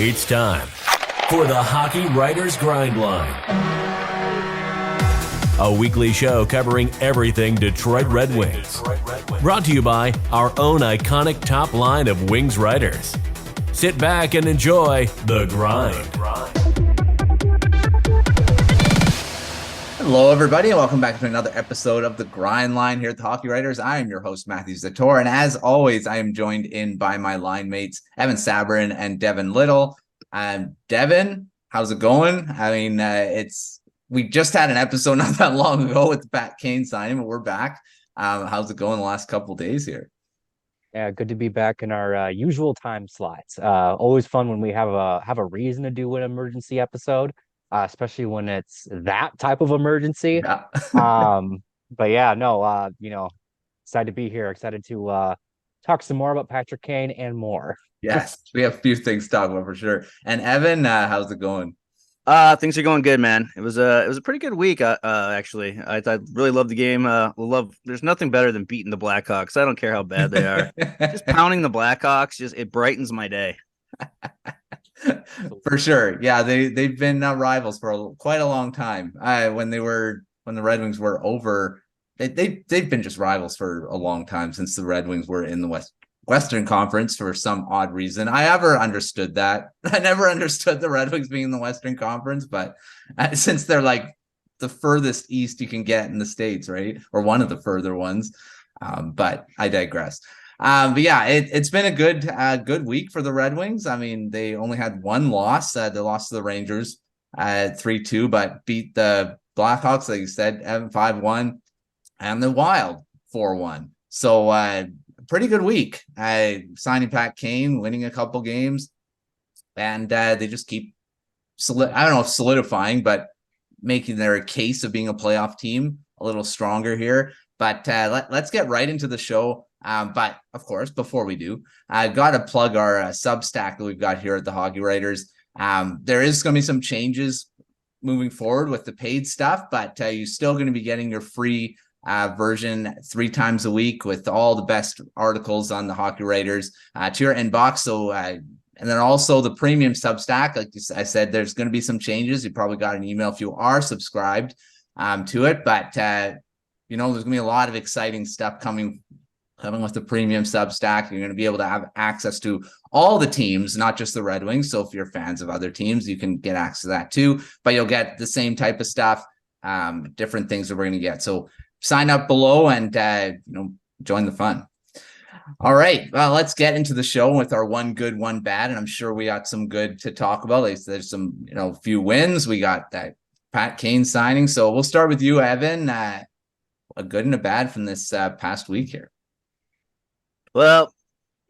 It's time for the Hockey Writers Grindline, a weekly show covering everything Detroit Red Wings. Brought to you by our own iconic top line of Wings writers. Sit back and enjoy The Grind. Hello, everybody, and welcome back to another episode of The Grind Line here at the Hockey Writers. I am your host, Matthew Zator, and as always, I am joined in by my line mates, Evan Sabourin and Devin Little. Devin, how's it going? I mean, we just had an episode not that long ago with the Patrick Kane signing, but we're back. How's it going the last couple of days here? Yeah, good to be back in our usual time slots. Always fun when we have a reason to do an emergency episode, especially when it's that type of emergency. Yeah. But yeah, no, excited to be here. Excited to talk some more about Patrick Kane and more. Yes, we have a few things to talk about for sure. And Evan, how's it going? Things are going good, man. It was a pretty good week. Actually, I really loved the game. There's nothing better than beating the Blackhawks. I don't care how bad they are. Just pounding the Blackhawks, it brightens my day. For sure. Yeah, they've been rivals for quite a long time. When the Red Wings were over, they've been just rivals for a long time since the Red Wings were in the Western Conference for some odd reason. I never understood that. I never understood the Red Wings being in the Western Conference, but since they're like the furthest east you can get in the States, right? Or one of the further ones. But I digress. But yeah, it's been a good week for the Red Wings. I mean, they only had one loss. They lost to the Rangers 3-2, but beat the Blackhawks, like you said, 5-1, and the Wild 4-1. So pretty good week. Signing Pat Kane, winning a couple games, and they just keep I don't know if solidifying, but making their case of being a playoff team a little stronger here. But let's get right into the show. But of course, before we do, I got to plug our Substack that we've got here at the Hockey Writers. There is going to be some changes moving forward with the paid stuff, but you're still going to be getting your free version 3 times a week with all the best articles on the Hockey Writers to your inbox. So, and then also the premium Substack, like I said, there's going to be some changes. You probably got an email if you are subscribed to it, but there's going to be a lot of exciting stuff coming with the premium Substack. You're going to be able to have access to all the teams, not just the Red Wings. So if you're fans of other teams, you can get access to that too, but you'll get the same type of stuff, different things that we're going to get. So sign up below and join the fun. All right, well, let's get into the show with our one good, one bad, and I'm sure we got some good to talk about. There's some few wins. We got that Pat Kane signing. So we'll start with you, Evan. A good and a bad from this past week here. Well,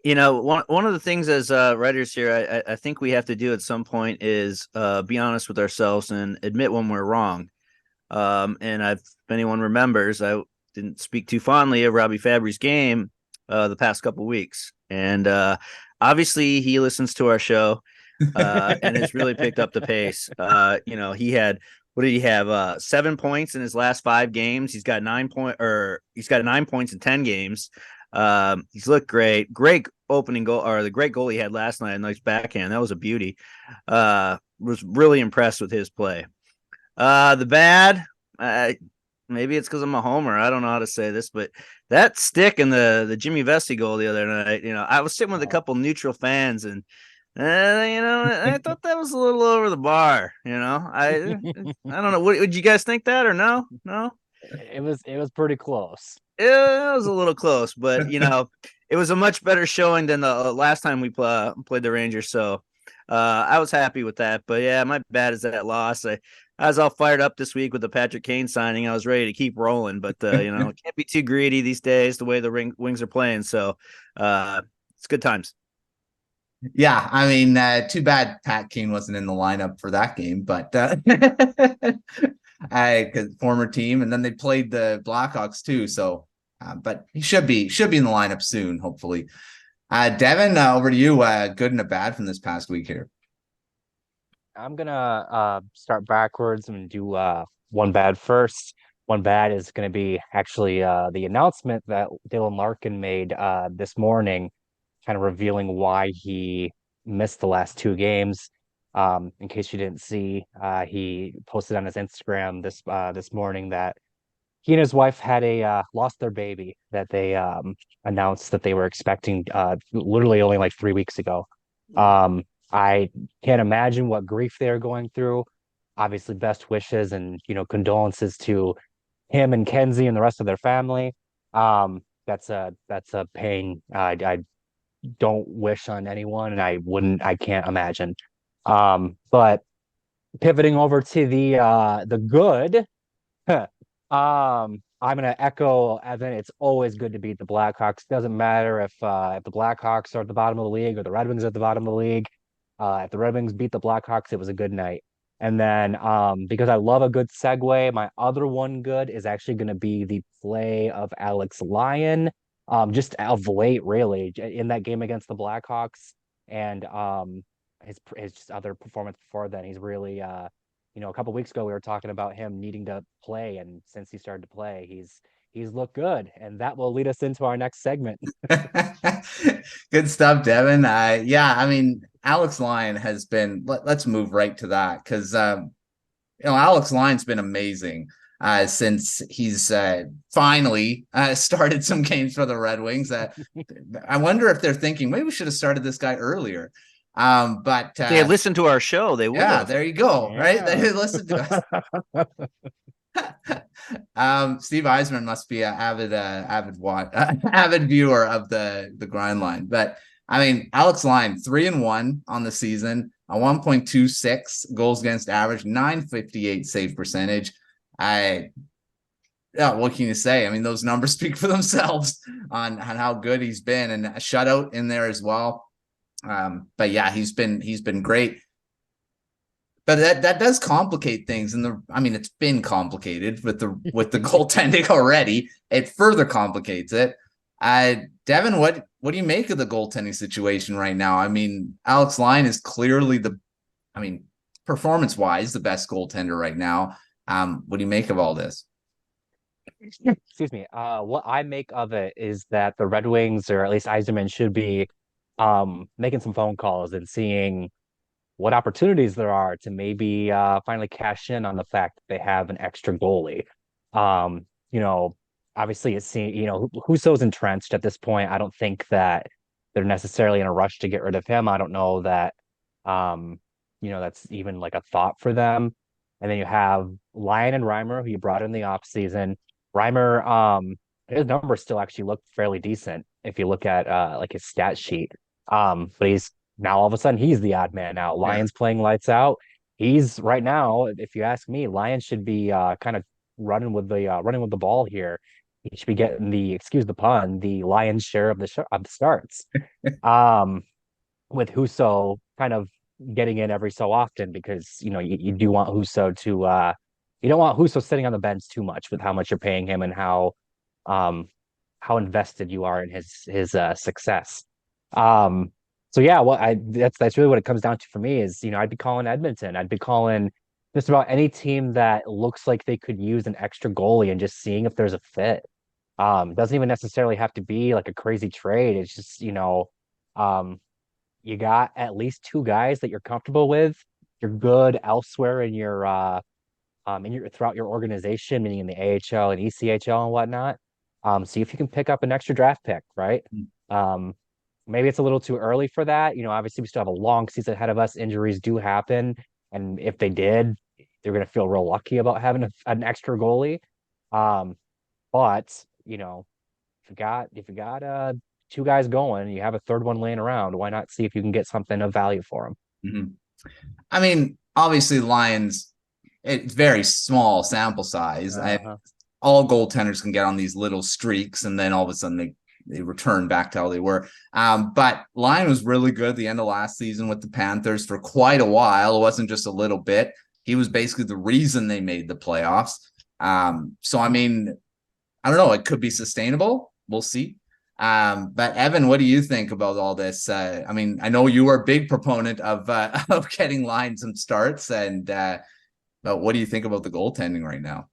one of the things as writers here, I think we have to do at some point is be honest with ourselves and admit when we're wrong. And if anyone remembers, I didn't speak too fondly of Robbie Fabry's game the past couple of weeks. And obviously he listens to our show and has really picked up the pace. He had, what did he have? 7 points in his last 5 games. He's got 9 points in 10 games. He's looked great. Great opening goal, or the great goal he had last night. A nice backhand. That was a beauty. Was really impressed with his play. The bad, maybe it's because I'm a homer. I don't know how to say this, but that stick in the Jimmy Vesey goal the other night, I was sitting with a couple neutral fans, and I thought that was a little over the bar. I don't know. Would you guys think that or no? No, It was pretty close. It was a little close, but it was a much better showing than the last time we played the Rangers. So I was happy with that. But yeah, my bad is that loss. I was all fired up this week with the Patrick Kane signing. I was ready to keep rolling, but can't be too greedy these days the way the Wings are playing. So it's good times. Yeah, I mean, too bad Pat Kane wasn't in the lineup for that game, but cause former team, and then they played the Blackhawks too. So, but he should be in the lineup soon, hopefully. Devin, over to you. Good and a bad from this past week here. I'm gonna start backwards and do one bad first. One bad is going to be actually the announcement that Dylan Larkin made this morning, kind of revealing why he missed the last 2 games. In case you didn't see, he posted on his Instagram this morning that he and his wife had lost their baby that they announced that they were expecting literally only like 3 weeks ago. I can't imagine what grief they're going through. Obviously, best wishes and condolences to him and Kenzie and the rest of their family. That's a pain I don't wish on anyone, and I can't imagine. But pivoting over to the good, I'm gonna echo Evan. It's always good to beat the Blackhawks. Doesn't matter if the Blackhawks are at the bottom of the league or the Red Wings are at the bottom of the league. If the Red Wings beat the Blackhawks, it was a good night. And then because I love a good segue, my other one good is actually going to be the play of Alex Lyon, just of late, really, in that game against the Blackhawks, and his just other performance before then. He's really a couple weeks ago we were talking about him needing to play, and since he started to play, he's looked good, and that will lead us into our next segment. Good stuff, Devin. Yeah, I mean, Alex Lyon has been. Let's move right to that because Alex Lyon's been amazing since he's finally started some games for the Red Wings. I wonder if they're thinking maybe we should have started this guy earlier. But if they had listened to our show, they would. Yeah, there you go. Yeah. Right, they listened to us. Steve Eisman must be an avid viewer of the grind line. But I mean, Alex Lyon 3-1 on the season, a 1.26 goals against average, 958 save percentage. What can you say? I mean, those numbers speak for themselves on how good he's been, and a shutout in there as well. But yeah, he's been great. But that does complicate things, and it's been complicated with the goaltending already. It further complicates it. Devin, what do you make of the goaltending situation right now? I mean, Alex Lyon is clearly performance-wise, the best goaltender right now. What do you make of all this? Excuse me. What I make of it is that the Red Wings, or at least Yzerman, should be making some phone calls and seeing what opportunities there are to maybe finally cash in on the fact that they have an extra goalie. Obviously it's Husso's entrenched at this point. I don't think that they're necessarily in a rush to get rid of him. I don't know that that's even like a thought for them. And then you have Lyon and Reimer, who you brought in the offseason. Reimer, his numbers still actually look fairly decent if you look at like his stat sheet. But he's now all of a sudden he's the odd man out. Lyon's playing lights out. He's right now, if you ask me, Lyon should be kind of running with the ball here. He should be getting excuse the pun, the lion's share of the starts. With Husso kind of getting in every so often, because you do want Husso to you don't want Husso sitting on the bench too much with how much you're paying him and how invested you are in his success. So yeah, that's really what it comes down to for me is, I'd be calling Edmonton. I'd be calling just about any team that looks like they could use an extra goalie and just seeing if there's a fit. Doesn't even necessarily have to be like a crazy trade. It's just, you got at least 2 guys that you're comfortable with. You're good elsewhere in your throughout your organization, meaning in the AHL and ECHL and whatnot. See if you can pick up an extra draft pick, right? Maybe it's a little too early for that. Obviously we still have a long season ahead of us. Injuries do happen. And if they did, they're going to feel real lucky about having an extra goalie. But, if you got 2 guys going, you have a third one laying around, why not see if you can get something of value for them? Mm-hmm. I mean, obviously Lions, it's very small sample size. All goaltenders can get on these little streaks, and then all of a sudden they return back to how they were. But Lyon was really good at the end of last season with the Panthers for quite a while. It wasn't just a little bit. He was basically the reason they made the playoffs. So, I mean, I don't know. It could be sustainable. We'll see. But Evan, what do you think about all this? I mean, I know you are a big proponent of getting Lyon some starts, and but what do you think about the goaltending right now?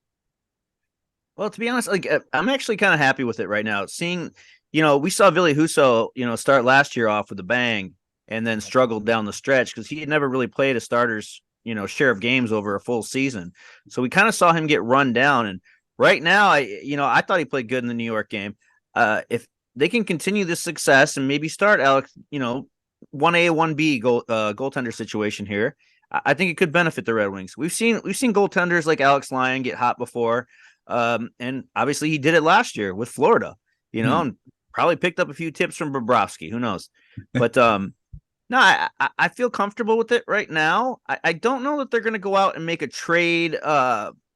Well, to be honest, I'm actually kind of happy with it right now. Seeing, we saw Ville Husso, start last year off with a bang, and then struggled down the stretch because he had never really played a starter's, share of games over a full season. So we kind of saw him get run down. And right now, I thought he played good in the New York game. If they can continue this success and maybe start Alex, 1A, 1B goaltender situation here, I think it could benefit the Red Wings. We've seen goaltenders like Alex Lyon get hot before. And obviously he did it last year with Florida, and probably picked up a few tips from Bobrovsky. Who knows? But no, I feel comfortable with it right now. I don't know that they're going to go out and make a trade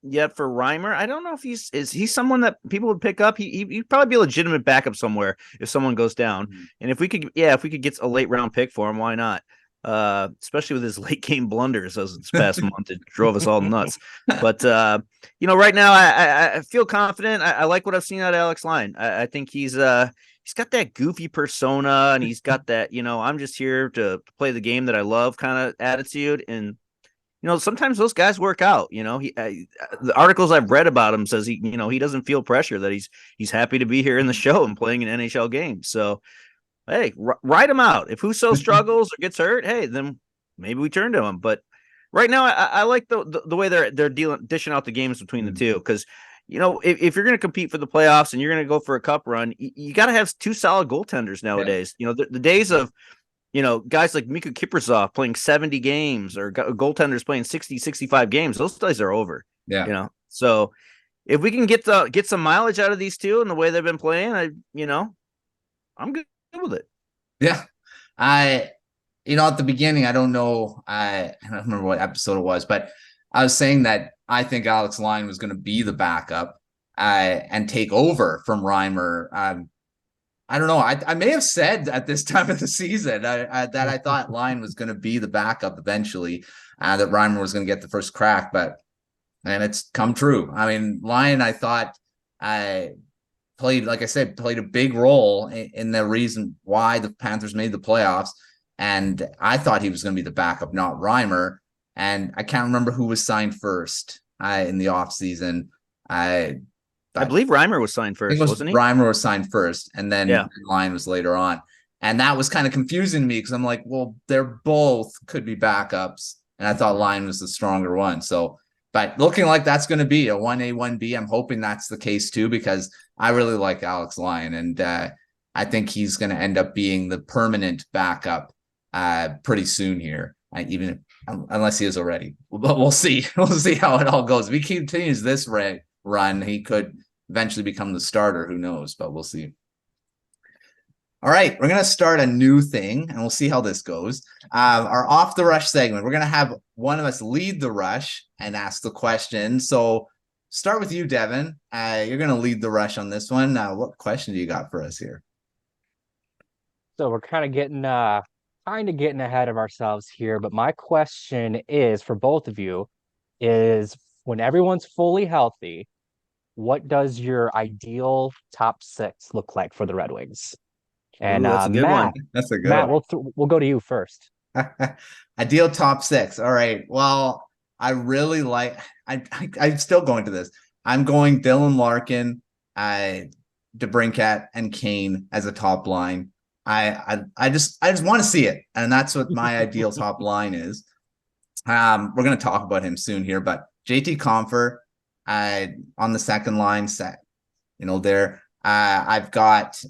yet for Reimer. I don't know if he's someone that people would pick up. He'd probably be a legitimate backup somewhere if someone goes down. And if we could get a late round pick for him, why not? Especially with his late game blunders this past month, it drove us all nuts. But right now I feel confident. I like what I've seen out of Alex Lyon. I think he's got that goofy persona, and he's got that, I'm just here to play the game that I love kind of attitude. And, sometimes those guys work out, the articles I've read about him says he doesn't feel pressure, that he's happy to be here in the show and playing an NHL game. So, hey, ride him out. If Husso struggles or gets hurt, hey, then maybe we turn to him. But right now I like the way they're dishing out the games between the two. Cause if you're going to compete for the playoffs and you're going to go for a cup run, you got to have two solid goaltenders nowadays. Yeah. The days of, guys like Mika Kiprusoff playing 70 games or goaltenders playing 60, 65 games, those days are over. Yeah. So if we can get some mileage out of these two and the way they've been playing, I'm good with it. Yeah. At the beginning, I don't know. I don't remember what episode it was, but I was saying that I think Alex Lyon was going to be the backup and take over from Reimer. I don't know. I may have said at this time of the season that I thought Lyon was going to be the backup eventually, that Reimer was going to get the first crack, and it's come true. I mean, Lyon, I thought played a big role in the reason why the Panthers made the playoffs. And I thought he was going to be the backup, not Reimer. And I can't remember who was signed first in the offseason. I believe Reimer was signed first, wasn't he? Reimer was signed first, and then Lyon was later on. And that was kind of confusing me because I'm like, well, they're both could be backups. And I thought Lyon was the stronger one. So, but looking like that's going to be a 1A, 1B. I'm hoping that's the case too, because I really like Alex Lyon. And I think he's going to end up being the permanent backup pretty soon here, unless he is already. But we'll see. We'll see how it all goes. If he continues this run, he could eventually become the starter. Who knows? But we'll see. All right, we're going to start a new thing, and we'll see how this goes. Our Off the Rush segment. We're going to have one of us lead the rush and ask the question. So start with you, Devin. You're going to lead the rush on this one. What question do you got for us here? So we're kind of getting ahead of ourselves here, but my question is for both of you is, when everyone's fully healthy, what does your ideal top six look like for the Red Wings? And that's a good one. That's a good Matt, one. we'll go to you first. Ideal top six. All right. Well, I really like. I'm still going to this. I'm going Dylan Larkin, DeBrincat, and Kane as a top line. I just want to see it, and that's what my ideal top line is. We're going to talk about him soon here, but JT Compher on the second line set. There. I've got.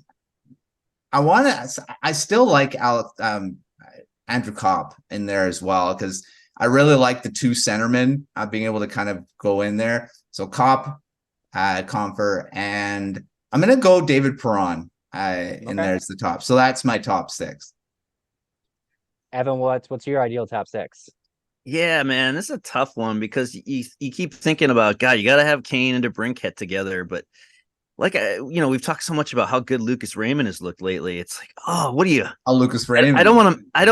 I still like Andrew Kopp in there as well, because I really like the two centermen being able to kind of go in there. So Kopp, Compher, and I'm going to go David Perron in there as the top. So that's my top six. Evan, what's your ideal top six? Yeah, man, this is a tough one because you keep thinking about, God, you got to have Kane and DeBrincat together, but we've talked so much about how good Lucas Raymond has looked lately. It's like, oh, what do you? Oh, Lucas Raymond. I don't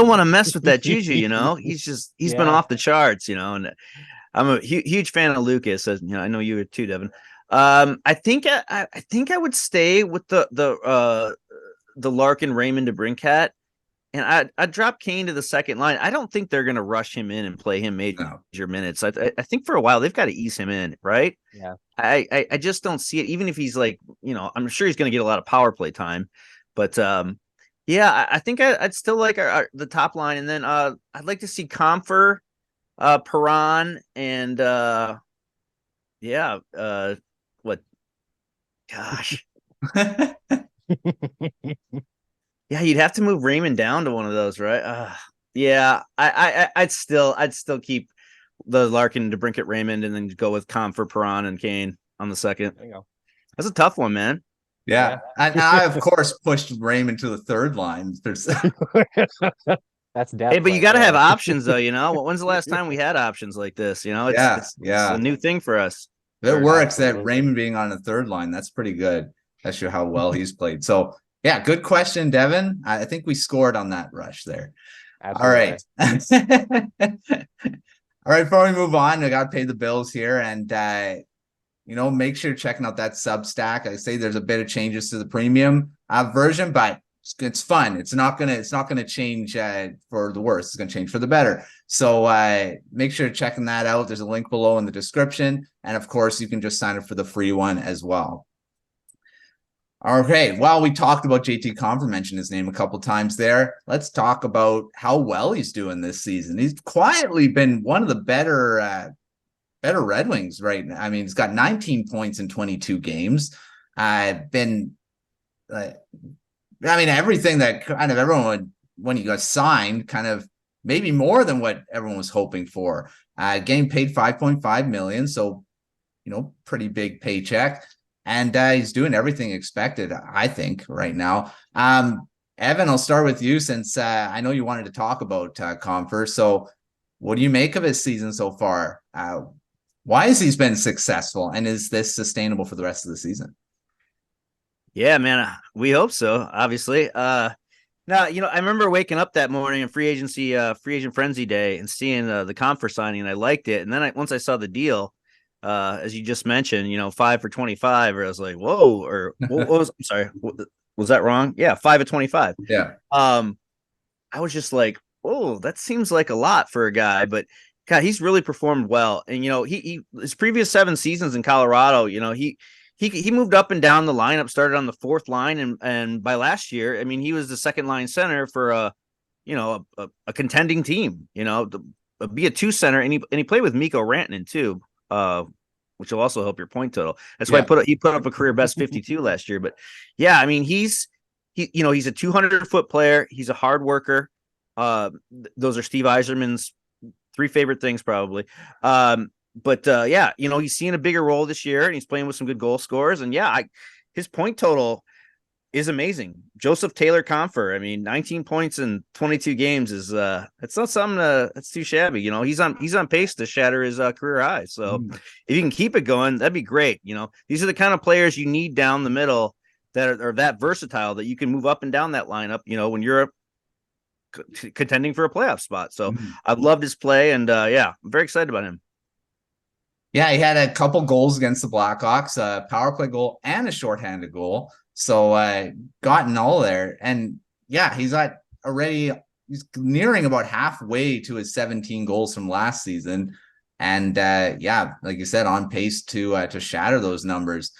want to mess with that Juju. He's been off the charts. And I'm a huge fan of Lucas. As I know you are too, Devin. I think I would stay with the Larkin, Raymond, DeBrincat, and I'd drop Kane to the second line. I don't think they're going to rush him in and play him major minutes. I think for a while they've got to ease him in, right? Yeah. I just don't see it. Even if he's I'm sure he's going to get a lot of power play time, but Yeah, I think I'd still like the top line, and then I'd like to see Compher, Perron, and yeah, what? Gosh, yeah, you'd have to move Raymond down to one of those, right? Yeah, I'd still keep the Larkin, DeBrincat, Raymond, and then go with Compher, Perron, and Kane on the second. There you go. That's a tough one, man. Yeah. And I, of course, pushed Raymond to the third line. There's That's Hey, death but you right got to have there. options, though. When's the last time we had options like this? It's yeah, it's a yeah. new thing for us. If it works that Absolutely. Raymond being on the third line, that's pretty good. That shows how well he's played. So yeah, good question, Devin. I think we scored on that rush there. All Absolutely. right. All right, before we move on, I gotta pay the bills here. And make sure you're checking out that Substack. I say there's a bit of changes to the premium version, but it's fun. It's not gonna change for the worse. It's gonna change for the better. So make sure you're checking that out. There's a link below in the description, and of course, you can just sign up for the free one as well. Okay, well, we talked about JT Compher, mentioned his name a couple times there. Let's talk about how well he's doing this season. He's quietly been one of the better Red Wings right now. I mean, he's got 19 points in 22 games. Everything that kind of everyone would, when he got signed, kind of maybe more than what everyone was hoping for. Getting paid $5.5 million, so pretty big paycheck, and he's doing everything expected, I think, right now. Evan, I'll start with you since I know you wanted to talk about Compher. So, what do you make of his season so far? Why has he been successful, and is this sustainable for the rest of the season? Yeah, man, we hope so. Obviously, now I remember waking up that morning on free agent frenzy day and seeing the Compher signing, and I liked it. And then once I saw the deal, as you just mentioned, 5 for 25, or I was like, whoa, or what was? I'm sorry, was that wrong? Yeah, 5 of 25. Yeah. I was just like, whoa, that seems like a lot for a guy, but God, he's really performed well. And he his previous 7 seasons in Colorado, he moved up and down the lineup, started on the 4th line, and by last year, I mean, he was the 2nd-line center for a contending team. Be a 2 center, and he played with Mikko Rantanen too, which will also help your point total. That's why he put up a career best 52 last year. But yeah, I mean, he's a 200-foot player. He's a hard worker. Those are Steve Yzerman's 3 favorite things, probably. But he's seeing a bigger role this year, and he's playing with some good goal scorers. And his point total is amazing. Joseph Taylor Compher, I mean, 19 points in 22 games is it's not something that's too shabby. He's on pace to shatter his career high. So if you can keep it going, that'd be great. These are the kind of players you need down the middle that are that versatile, that you can move up and down that lineup, when you're contending for a playoff spot. So I've loved his play, and I'm very excited about him. Yeah, he had a couple goals against the Blackhawks, a power play goal and a shorthanded goal. So gotten all there. And yeah, he's nearing about halfway to his 17 goals from last season. And like you said, on pace to shatter those numbers.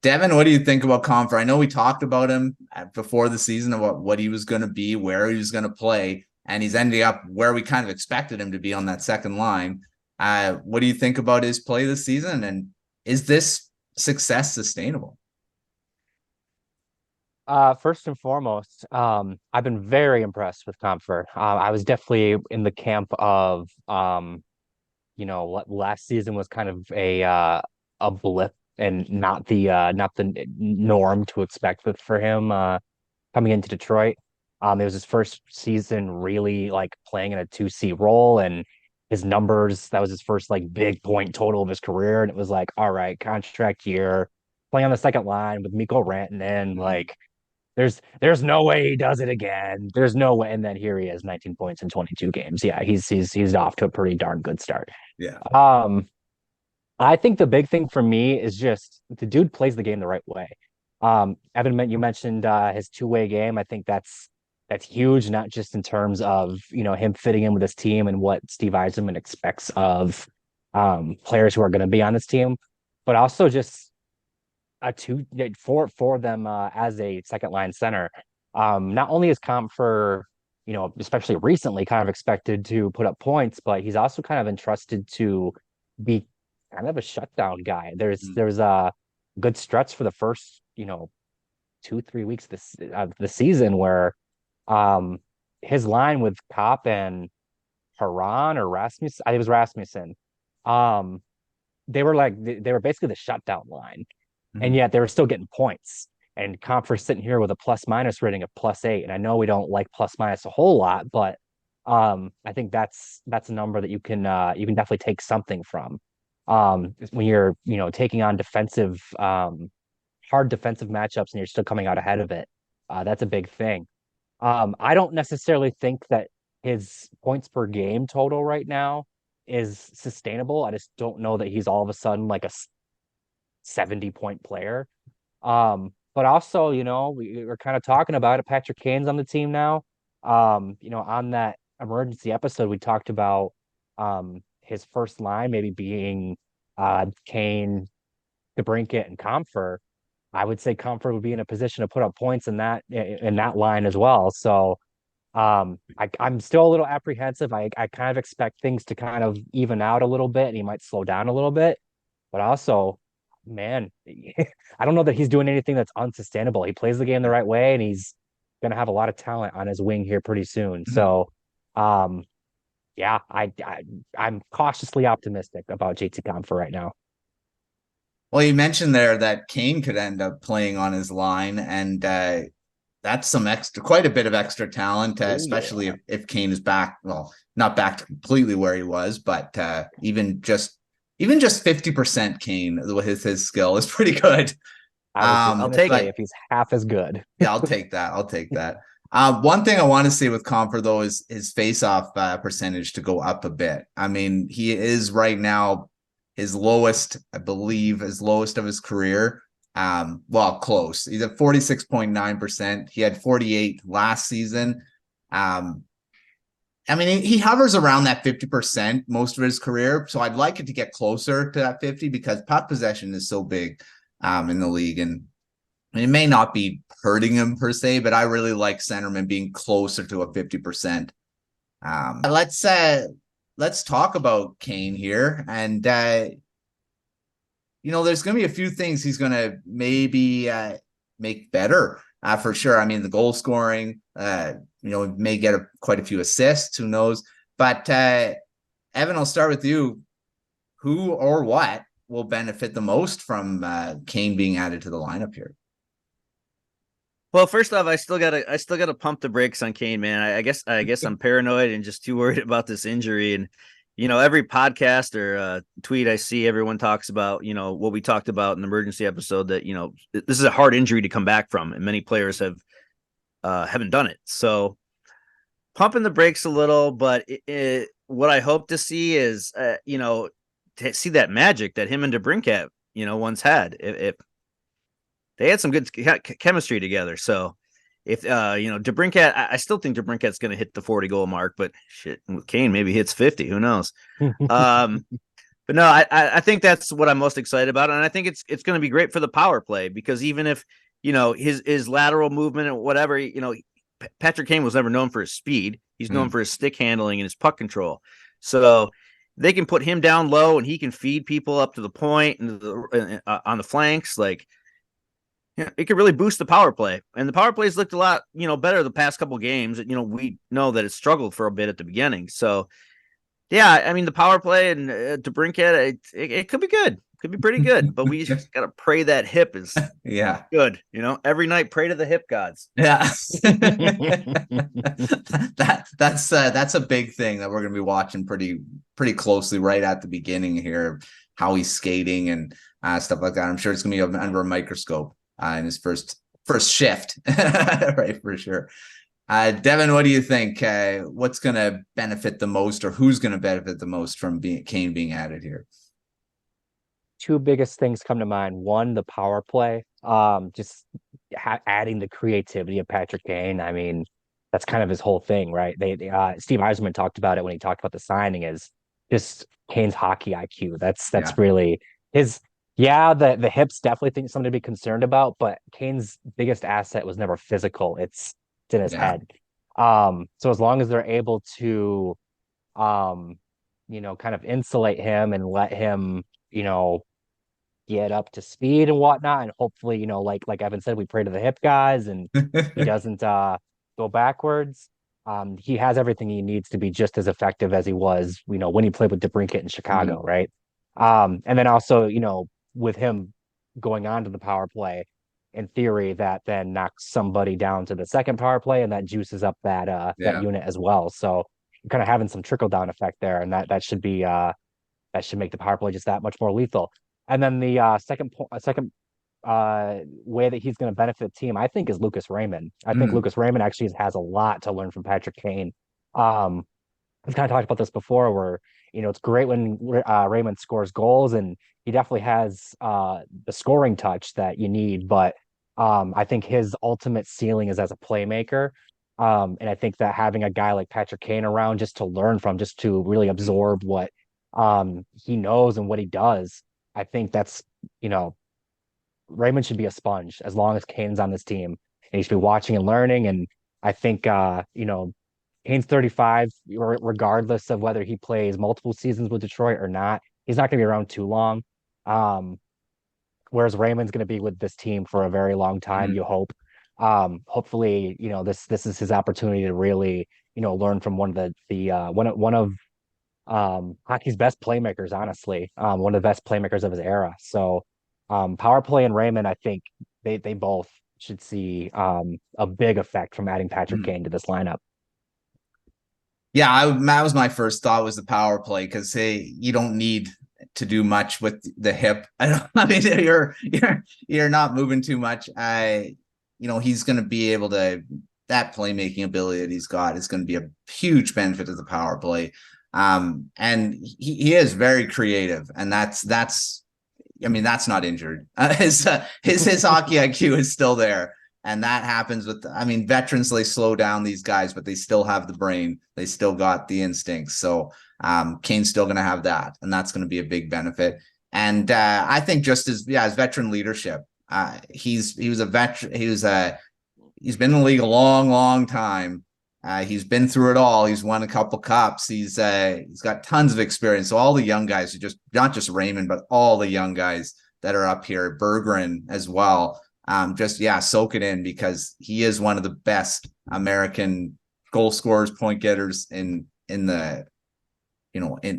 Devin, what do you think about Compher? I know we talked about him before the season, about what he was going to be, where he was going to play, and he's ending up where we kind of expected him to be on that 2nd line. What do you think about his play this season, and is this success sustainable? First and foremost, I've been very impressed with Compher. I was definitely in the camp of, last season was kind of a blip and not the norm to expect for him coming into Detroit. It was his first season really like playing in a 2C role, and his numbers, that was his first like big point total of his career, and it was like, all right, contract year, playing on the 2nd line with Mikko Rantanen, like. There's no way he does it again. There's no way. And then here he is, 19 points in 22 games. Yeah, he's off to a pretty darn good start. Yeah. I think the big thing for me is just the dude plays the game the right way. Evan, you mentioned his 2-way game. I think that's huge, not just in terms of him fitting in with his team and what Steve Yzerman expects of players who are going to be on this team, but also just for them as a 2nd-line center. Not only is Compher, especially recently, kind of expected to put up points, but he's also kind of entrusted to be kind of a shutdown guy. There's a good stretch for the first, 2-3 weeks of the season where his line with Kopp and Haran or Rasmus, I think it was Rasmussen. Um, they were basically the shutdown line, and Mhm. yet they were still getting points. And Compher sitting here with a plus minus rating of +8, and I know we don't like plus minus a whole lot, but I think that's a number that you can definitely take something from when you're taking on hard defensive matchups and you're still coming out ahead of it. That's a big thing. I don't necessarily think that his points per game total right now is sustainable. I just don't know that he's all of a sudden like a 70-point player. But also, we're kind of talking about it. Patrick Kane's on the team now. On that emergency episode, we talked about his first line maybe being Kane, DeBrincat, and Compher. I would say Compher would be in a position to put up points in that line as well. So I'm still a little apprehensive. I kind of expect things to kind of even out a little bit, and he might slow down a little bit. But also, man, I don't know that he's doing anything that's unsustainable. He plays the game the right way, and he's gonna have a lot of talent on his wing here pretty soon. So, um, yeah, I'm cautiously optimistic about JT Compher right now. Well, you mentioned there that Kane could end up playing on his line, and that's quite a bit of extra talent, Oh especially yeah. if Kane is back. Well, not back to completely where he was, but even just 50% Kane with his skill is pretty good. I was just I'll gonna take say it. if he's half as good. Yeah, I'll take that. I'll take that. One thing I want to see with Compher though is his face-off percentage to go up a bit. I mean, he is right now his lowest, I believe, his lowest of his career. Well, close. He's at 46.9%. He had 48 last season. I mean, he hovers around that 50% most of his career. So I'd like it to get closer to that 50 because puck possession is so big in the league. And it may not be hurting him per se, but I really like centerman being closer to a 50%. Let's talk about Kane here. And there's going to be a few things he's going to maybe make better for sure. I mean, the goal scoring, may get quite a few assists, who knows? But Evan, I'll start with you. Who or what will benefit the most from Kane being added to the lineup here? Well, first off, I still gotta pump the brakes on Kane, man. I guess I'm paranoid and just too worried about this injury. And every podcast or tweet I see, everyone talks about what we talked about in the emergency episode, that this is a hard injury to come back from, and many players haven't done it. So pumping the brakes a little, but what I hope to see is to see that magic that him and DeBrincat once had. If they had some good chemistry together. So if DeBrincat, I still think DeBrincat's going to hit the 40 goal mark, but shit, with Kane maybe hits 50. Who knows? But no, I think that's what I'm most excited about, and I think it's going to be great for the power play, because even if his lateral movement and whatever, Patrick Kane was never known for his speed. He's known for his stick handling and his puck control. So they can put him down low, and he can feed people up to the point and on the flanks. Like, it could really boost the power play, and the power plays looked a lot, better the past couple games. We know that it struggled for a bit at the beginning. So, yeah, I mean, the power play and DeBrincat, it could be good, could be pretty good, but we just gotta pray that hip is good. Every night pray to the hip gods. Yeah, that's a big thing that we're gonna be watching pretty closely right at the beginning here, how he's skating and stuff like that. I'm sure it's gonna be under a microscope in his first shift, right, for sure. Devin, what do you think? What's going to benefit the most, or who's going to benefit the most from Kane being added here? Two biggest things come to mind. One, the power play. Just adding the creativity of Patrick Kane. I mean, that's kind of his whole thing, right? Steve Yzerman talked about it when he talked about the signing, is just Kane's hockey IQ. That's really his. Yeah, the hips definitely think something to be concerned about, but Kane's biggest asset was never physical. It's in his head. So as long as they're able to, kind of insulate him and let him, get up to speed and whatnot, and hopefully, like Evan said, we pray to the hip guys and he doesn't go backwards. He has everything he needs to be just as effective as he was, when he played with DeBrincat in Chicago, right? And then also, with him going on to the power play, in theory, that then knocks somebody down to the second power play, and that juices up that unit as well. So you're kind of having some trickle down effect there, and that should be that should make the power play just that much more lethal. And then the second way that he's going to benefit the team, I think, is Lucas Raymond. I think Lucas Raymond actually has a lot to learn from Patrick Kane. We've kind of talked about this before, where it's great when Raymond scores goals, and he definitely has the scoring touch that you need. But I think his ultimate ceiling is as a playmaker. And I think that having a guy like Patrick Kane around just to learn from, just to really absorb what he knows and what he does, I think that's, Raymond should be a sponge as long as Kane's on this team, and he should be watching and learning. And I think, Kane's 35, regardless of whether he plays multiple seasons with Detroit or not, he's not going to be around too long. Whereas Raymond's going to be with this team for a very long time, you hope. Hopefully, this is his opportunity to really, learn from one of hockey's best playmakers, honestly, one of the best playmakers of his era. So power play and Raymond, I think they both should see a big effect from adding Patrick Kane to this lineup. Yeah, that was my first thought, was the power play, because you don't need to do much with the hip. I mean, you're not moving too much. He's going to be able to, that playmaking ability that he's got is going to be a huge benefit to the power play. And he is very creative, and that's not injured. His hockey IQ is still there. And that happens with, veterans, they slow down these guys, but they still have the brain. They still got the instincts. So Kane's still going to have that, and that's going to be a big benefit. And I think just as veteran leadership, he's a veteran. He's been in the league a long, long time. He's been through it all. He's won a couple cups. He's got tons of experience. So all the young guys, not just Raymond, but all the young guys that are up here, Berggren as well. Soak it in, because he is one of the best American goal scorers, point getters in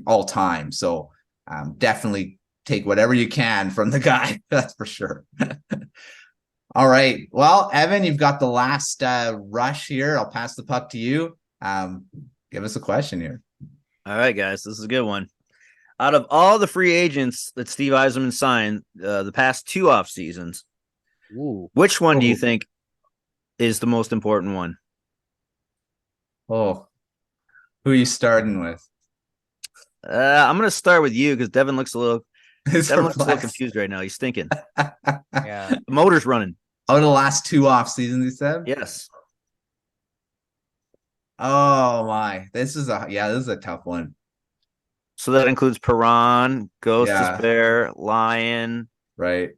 all time. So definitely take whatever you can from the guy. That's for sure. All right. Well, Evan, you've got the last rush here. I'll pass the puck to you. Give us a question here. All right, guys, this is a good one. Out of all the free agents that Steve Yzerman signed the past 2 off seasons, which one do you think is the most important one? Oh, who are you starting with? I'm going to start with you, because Devin looks a little confused right now. He's thinking. Yeah, the motor's running. Oh, the last 2 off seasons, you said? Yes. Oh my, this is a tough one. So that includes Perron, Ghost Despair, Lyon, right?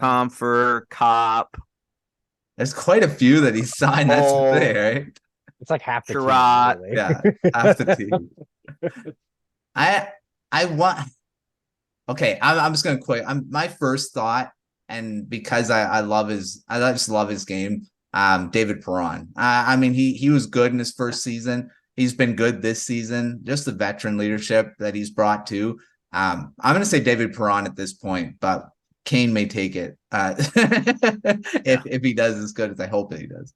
Compher, Cop. There's quite a few that he signed. That's the thing, right? It's like half the Sherrod. team. Really. Yeah, half the team. I want. Okay, I'm just gonna quit. My first thought, and because I just love his game. David Perron. He was good in his first season. He's been good this season. Just the veteran leadership that he's brought to. I'm going to say David Perron at this point, but Kane may take it if he does as good as I hope that he does.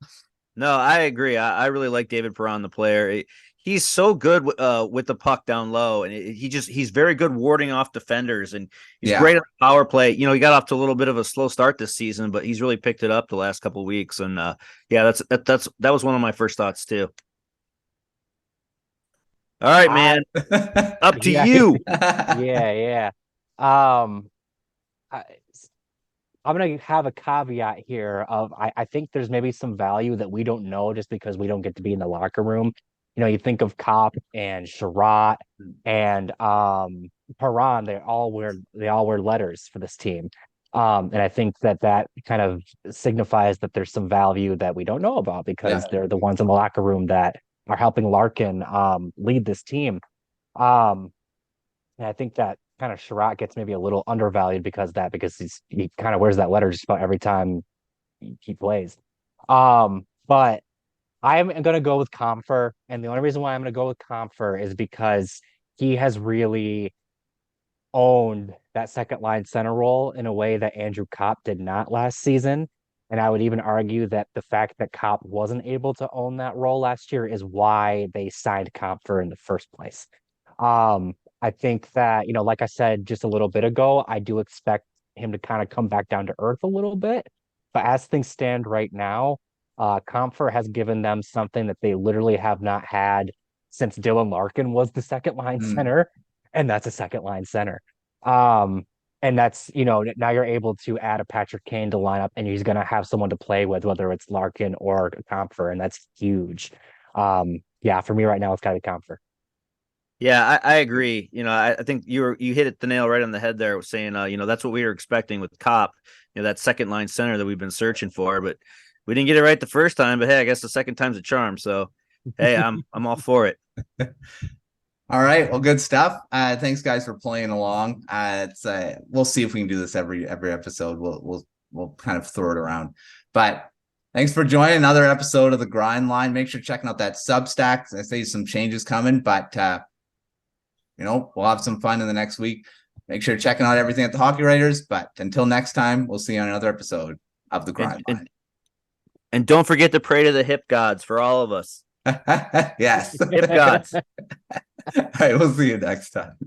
No, I agree. I really like David Perron, the player. He's so good with the puck down low, and he's very good warding off defenders, and he's great at the power play. He got off to a little bit of a slow start this season, but he's really picked it up the last couple of weeks. And that was one of my first thoughts too. All right, man, up to you. Yeah. I'm going to have a caveat here of I think there's maybe some value that we don't know just because we don't get to be in the locker room. You think of Cop and Sherrod and Perron, they all wear letters for this team. And I think that kind of signifies that there's some value that we don't know about because they're the ones in the locker room that are helping Larkin lead this team. And I think that kind of Sherratt gets maybe a little undervalued because he kind of wears that letter just about every time he plays. But I'm going to go with Compher, and the only reason why I'm going to go with Compher is because he has really owned that second line center role in a way that Andrew Kopp did not last season. And I would even argue that the fact that Kopp wasn't able to own that role last year is why they signed Compher in the first place. I think that, like I said just a little bit ago, I do expect him to kind of come back down to earth a little bit. But as things stand right now, Compher has given them something that they literally have not had since Dylan Larkin was the second line center, and that's a second line center. And that's, now you're able to add a Patrick Kane to lineup, and he's going to have someone to play with, whether it's Larkin or Compher, and that's huge. Yeah, for me right now, it's got to be Compher. Yeah, I agree. I think you hit it the nail right on the head there, saying, that's what we were expecting with Kopp, that second line center that we've been searching for, but we didn't get it right the first time. But hey, I guess the second time's a charm. So, hey, I'm all for it. All right, well, good stuff. Thanks, guys, for playing along. We'll see if we can do this every episode. We'll kind of throw it around, but thanks for joining another episode of the Grind Line. Make sure checking out that Substack. I say some changes coming, but we'll have some fun in the next week. Make sure checking out everything at the Hockey Writers. But until next time, we'll see you on another episode of the Grind Line. And don't forget to pray to the hip gods for all of us. Yes. Hip gods. All right, we'll see you next time.